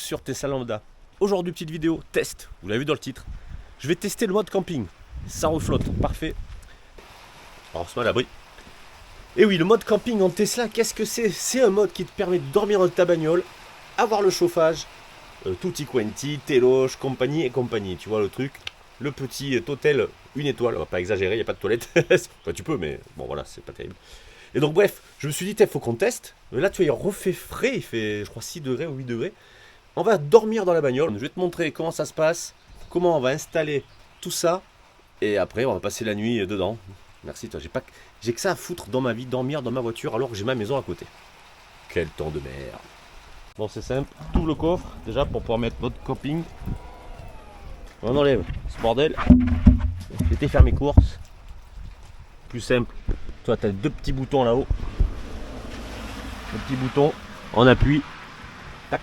sur Tesla Lambda. Aujourd'hui, petite vidéo test, vous l'avez vu dans le titre. Je vais tester le mode camping. Ça reflotte, parfait. Alors, on se met à l'abri. Et oui, le mode camping en Tesla, qu'est-ce que c'est? C'est un mode qui te permet de dormir dans ta bagnole, avoir le chauffage, tutti quanti, téloge, compagnie et compagnie. Tu vois le truc? Le petit hôtel, une étoile, on va pas exagérer, il n'y a pas de toilette. Enfin, tu peux, mais bon voilà, c'est pas terrible. Et donc bref, je me suis dit, il faut qu'on teste. Mais là, tu vois, il refait frais, il fait, je crois, 6 degrés ou 8 degrés. On va dormir dans la bagnole. Je vais te montrer comment ça se passe, comment on va installer tout ça. Et après, on va passer la nuit dedans. Merci, toi, j'ai que ça à foutre dans ma vie, dormir dans ma voiture alors que j'ai ma maison à côté. Quel temps de merde. Bon, c'est simple, tu ouvres le coffre, déjà, pour pouvoir mettre votre camping. On enlève ce bordel. J'ai été faire mes courses. Plus simple. Toi, tu as deux petits boutons là-haut. Le petit bouton, on appuie. Tac.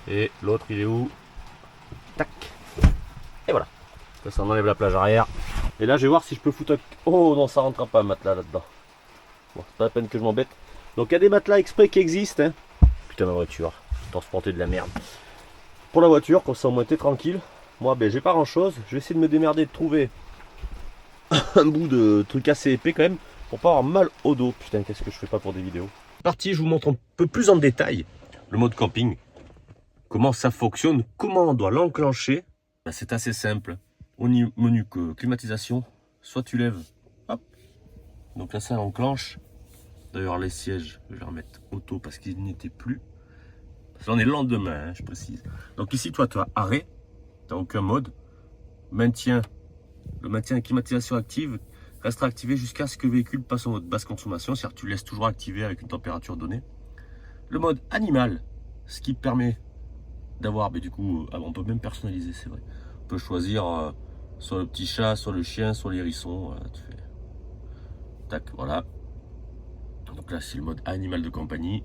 Et l'autre, il est où? Tac. Et voilà. Ça enlève la plage arrière. Et là, je vais voir si je peux foutre un... Oh non, ça rentrera pas un matelas là-dedans. Bon, c'est pas la peine que je m'embête. Donc, il y a des matelas exprès qui existent. Hein. Putain, ma voiture. Transporter de la merde. Pour la voiture, comme ça, au moins, t'es tranquille. Moi, ben, j'ai pas grand-chose. Je vais essayer de me démerder, de trouver un bout de truc assez épais quand même, pour pas avoir mal au dos. Putain, qu'est-ce que je fais pas pour des vidéos. Parti, je vous montre un peu plus en détail le mode camping. Comment ça fonctionne, comment on doit l'enclencher. Ben, c'est assez simple. Au menu climatisation, soit tu lèves, hop. Donc là, ça enclenche. D'ailleurs, les sièges, je vais les remettre auto parce qu'ils n'étaient plus. Parce que là, on est le lendemain, hein, je précise. Donc ici, toi, tu as arrêt. Tu n'as aucun mode. Maintien. Le maintien de climatisation active restera activé jusqu'à ce que le véhicule passe en mode basse consommation. C'est-à-dire que tu le laisses toujours activé avec une température donnée. Le mode animal, ce qui permet d'avoir, mais du coup, on peut même personnaliser, c'est vrai. On peut choisir soit le petit chat, soit le chien, soit l'hérisson. Tu fais tac, voilà. Donc là, c'est le mode animal de compagnie.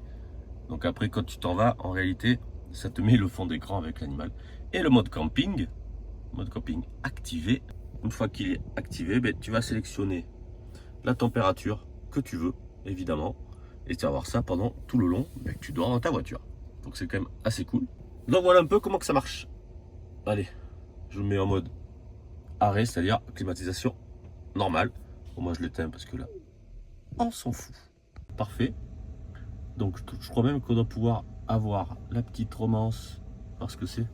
Donc après, quand tu t'en vas, en réalité, ça te met le fond d'écran avec l'animal. Et le mode camping activé. Une fois qu'il est activé, ben, tu vas sélectionner la température que tu veux, évidemment. Et tu vas voir ça pendant tout le long ben, que tu dors dans ta voiture. Donc c'est quand même assez cool. Donc voilà un peu comment que ça marche. Allez, je me mets en mode arrêt, c'est-à-dire climatisation normale. Bon, moi je l'éteins parce que là, on s'en fout. Parfait. Donc je crois même qu'on doit pouvoir avoir la petite romance. Parce que c'est...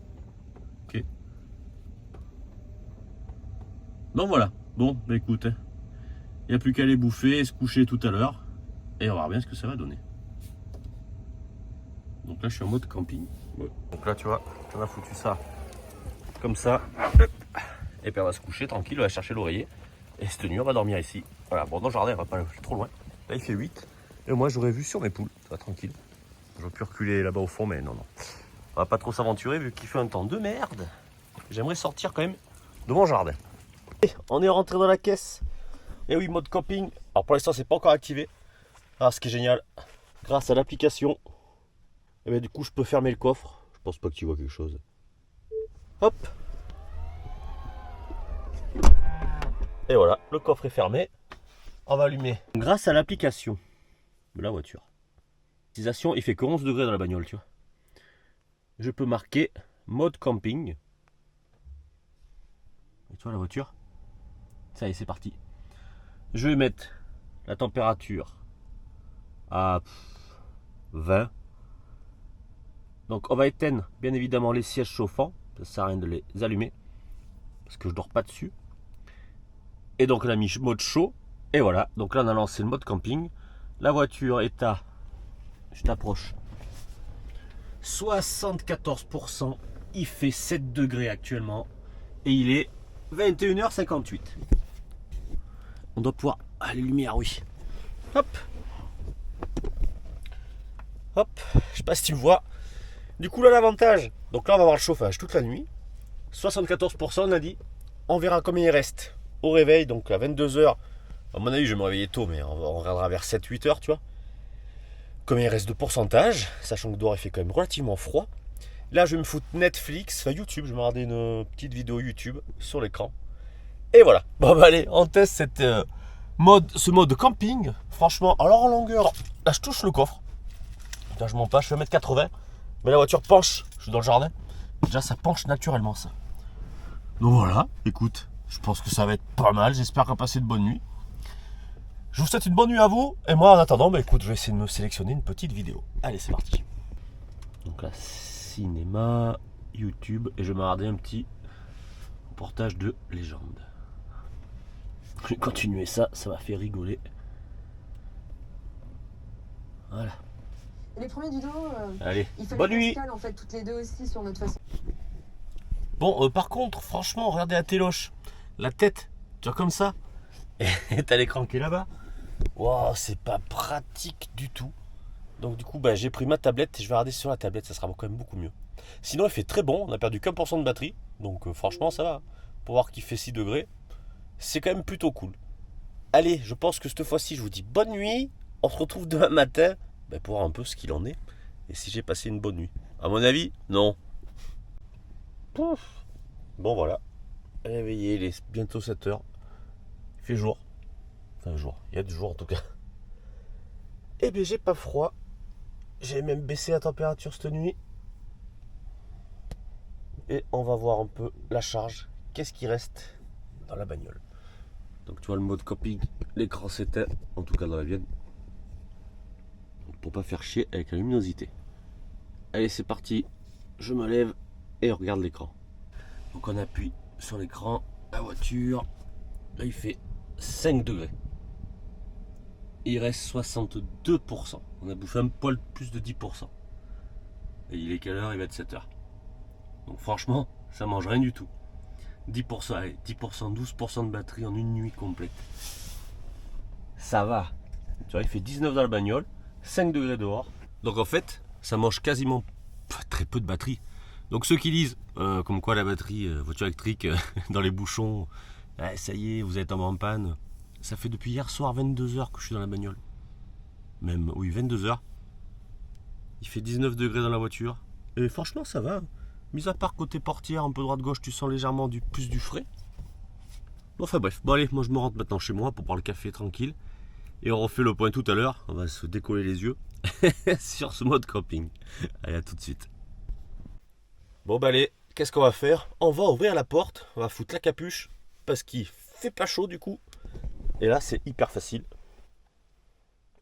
Ok. Donc voilà. Bon, bah écoute, il n'y a plus qu'à aller bouffer et se coucher tout à l'heure. Et on va voir bien ce que ça va donner. Donc là je suis en mode camping. Ouais. Donc là tu vois, on a foutu ça comme ça. Et puis on va se coucher tranquille, on va chercher l'oreiller. Et cette nuit on va dormir ici. Voilà, bon dans le jardin on va pas aller trop loin. Là il fait 8. Et moi j'aurais vu sur mes poules, ça va tranquille. J'aurais pu reculer là-bas au fond, mais non. On va pas trop s'aventurer vu qu'il fait un temps de merde. J'aimerais sortir quand même de mon jardin. Et on est rentré dans la caisse. Et oui, mode camping. Alors pour l'instant c'est pas encore activé. Alors ce qui est génial, grâce à l'application, et bien, du coup je peux fermer le coffre. Je pense pas que tu vois quelque chose. Hop. Et voilà, le coffre est fermé. On va allumer. Grâce à l'application de la voiture. Il fait que 11 degrés dans la bagnole, tu vois. Je peux marquer mode camping. Et tu vois la voiture? Ça y est, c'est parti. Je vais mettre la température à 20. Donc on va éteindre bien évidemment les sièges chauffants. Ça sert à rien de les allumer. Parce que je dors pas dessus. Et donc on a mis mode chaud. Et voilà. Donc là on a lancé le mode camping. La voiture est à... Je t'approche. 74%. Il fait 7 degrés actuellement. Et il est 21h58. On doit pouvoir... Ah, les lumières, oui. Hop. Hop. Je sais pas si tu me vois. Du coup, là, l'avantage. Donc là, on va avoir le chauffage toute la nuit. 74%, on a dit. On verra combien il reste au réveil. Donc à 22h. À mon avis, je vais me réveiller tôt, mais on regardera vers 7-8h, tu vois. Combien il reste de pourcentage, sachant que dehors il fait quand même relativement froid. Là je vais me foutre Netflix, enfin YouTube, je vais me regarder une petite vidéo YouTube sur l'écran. Et voilà, bon bah allez, on teste ce mode camping. Franchement, alors en longueur, là je touche le coffre. Là je monte pas, je fais 1m80, mais la voiture penche, je suis dans le jardin. Déjà, ça penche naturellement, ça. Donc voilà, écoute, je pense que ça va être pas mal. J'espère qu'on va passer de bonnes nuits. Je vous souhaite une bonne nuit à vous. Et moi, en attendant, bah, écoute, je vais essayer de me sélectionner une petite vidéo. Allez, c'est parti. Donc là, cinéma, YouTube. Et je vais me regarder un petit reportage de légende. Je vais continuer ça, ça m'a fait rigoler. Voilà. Les premiers du dos, allez, il fallait bonne qu'on nuit. se cale en fait toutes les deux aussi sur notre façon. Bon, par contre, franchement, regardez la téloche. La tête, tu vois comme ça. Et t'as l'écran qui est là-bas. Wow, c'est pas pratique du tout. Donc du coup, bah, j'ai pris ma tablette et je vais regarder sur la tablette, ça sera quand même beaucoup mieux. Sinon, il fait très bon, on a perdu qu'1% de batterie. Donc franchement, ça va. Pour voir qu'il fait 6 degrés, c'est quand même plutôt cool. Allez, je pense que cette fois-ci, je vous dis bonne nuit. On se retrouve demain matin pour voir un peu ce qu'il en est. Et si j'ai passé une bonne nuit. À mon avis, non. Pouf. Bon voilà. Réveillé, il est bientôt 7h. Il fait jour. Enfin jour, il y a du jour en tout cas. Et bien j'ai pas froid. J'ai même baissé la température cette nuit. Et on va voir un peu la charge. Qu'est-ce qui reste dans la bagnole. Donc tu vois le mode camping, l'écran s'éteint, en tout cas dans la mienne. Pour pas faire chier avec la luminosité. Allez c'est parti, je me lève et on regarde l'écran. Donc on appuie sur l'écran, la voiture, là il fait 5 degrés. Il reste 62%. On a bouffé un poil plus de 10%. Et il est quelle heure? Il va être 7h. Donc franchement, ça mange rien du tout. 10%, allez, 10%, 12% de batterie en une nuit complète. Ça va. Tu vois, il fait 19 dans la bagnole, 5 degrés dehors. Donc en fait, ça mange quasiment très peu de batterie. Donc ceux qui disent, comme quoi la batterie, voiture électrique, dans les bouchons, ça y est, vous êtes en panne. Ça fait depuis hier soir 22h que je suis dans la bagnole. Même, oui, 22h. Il fait 19 degrés dans la voiture. Et franchement, ça va. Mis à part côté portière, un peu droite-gauche, tu sens légèrement plus du frais. Bon, enfin bref. Bon allez, moi je me rentre maintenant chez moi pour boire le café tranquille. Et on refait le point tout à l'heure. On va se décoller les yeux sur ce mode camping. Allez, à tout de suite. Bon bah allez, qu'est-ce qu'on va faire? On va ouvrir la porte, on va foutre la capuche. Parce qu'il fait pas chaud du coup. Et là c'est hyper facile.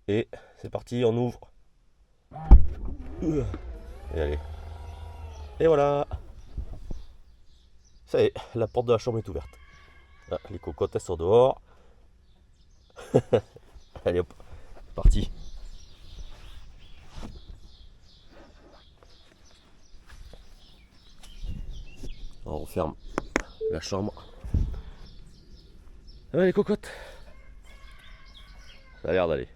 Et c'est parti, on ouvre. Et allez. Et voilà. Ça y est, la porte de la chambre est ouverte. Ah, les cocottes elles sont dehors. Allez hop, parti. On referme la chambre. Ah ouais, les cocottes. Ça a l'air d'aller.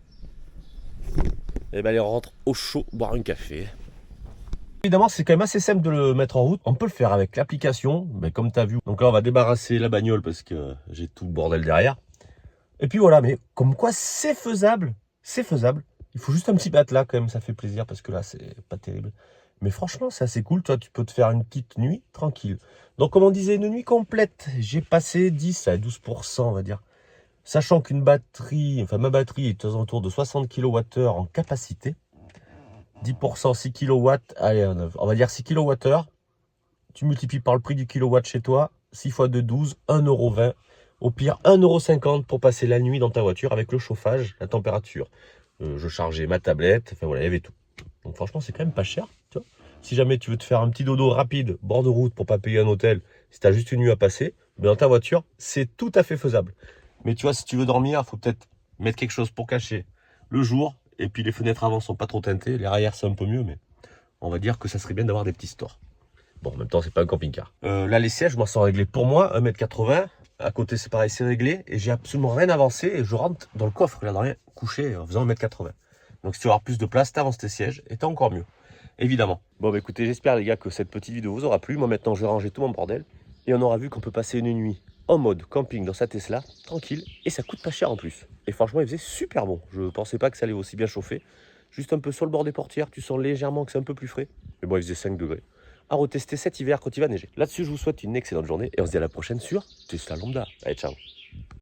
Et ben allez, on rentre au chaud boire un café. Évidemment, c'est quand même assez simple de le mettre en route. On peut le faire avec l'application, mais comme tu as vu. Donc là, on va débarrasser la bagnole parce que j'ai tout le bordel derrière. Et puis voilà, mais comme quoi c'est faisable. C'est faisable. Il faut juste un petit matelas quand même, ça fait plaisir parce que là, c'est pas terrible. Mais franchement, c'est assez cool. Toi, tu peux te faire une petite nuit tranquille. Donc, comme on disait, une nuit complète. J'ai passé 10 à 12%, on va dire. Sachant qu'une batterie, enfin ma batterie est aux alentours de 60 kWh en capacité. 10%, 6 kW, allez, on va dire 6 kWh. Tu multiplies par le prix du kilowatt chez toi. 6 fois 2, 12, 1,20 €. Au pire, 1,50 € pour passer la nuit dans ta voiture avec le chauffage, la température. Je chargeais ma tablette, enfin voilà, il y avait tout. Donc franchement, c'est quand même pas cher. Tu vois, si jamais tu veux te faire un petit dodo rapide, bord de route pour pas payer un hôtel, si tu as juste une nuit à passer, mais dans ta voiture, c'est tout à fait faisable. Mais tu vois, si tu veux dormir, il faut peut-être mettre quelque chose pour cacher le jour. Et puis les fenêtres avant sont pas trop teintées. Les arrières, c'est un peu mieux, mais on va dire que ça serait bien d'avoir des petits stores. Bon, en même temps, c'est pas un camping-car. Là, les sièges, moi, sont réglés pour moi, 1,80 m. À côté, c'est pareil, c'est réglé. Et j'ai absolument rien avancé. Et je rentre dans le coffre, là, dans rien, couché en faisant 1,80 m. Donc, si tu veux avoir plus de place, t'avances tes sièges et t'as encore mieux. Évidemment. Bon, bah écoutez, j'espère, les gars, que cette petite vidéo vous aura plu. Moi, maintenant, je vais ranger tout mon bordel. Et on aura vu qu'on peut passer une nuit en mode camping dans sa Tesla, tranquille. Et ça coûte pas cher en plus. Et franchement, il faisait super bon. Je pensais pas que ça allait aussi bien chauffer. Juste un peu sur le bord des portières, tu sens légèrement que c'est un peu plus frais. Mais bon, il faisait 5 degrés. À retester cet hiver quand il va neiger. Là-dessus, je vous souhaite une excellente journée et on se dit à la prochaine sur Tesla Lambda. Allez, ciao.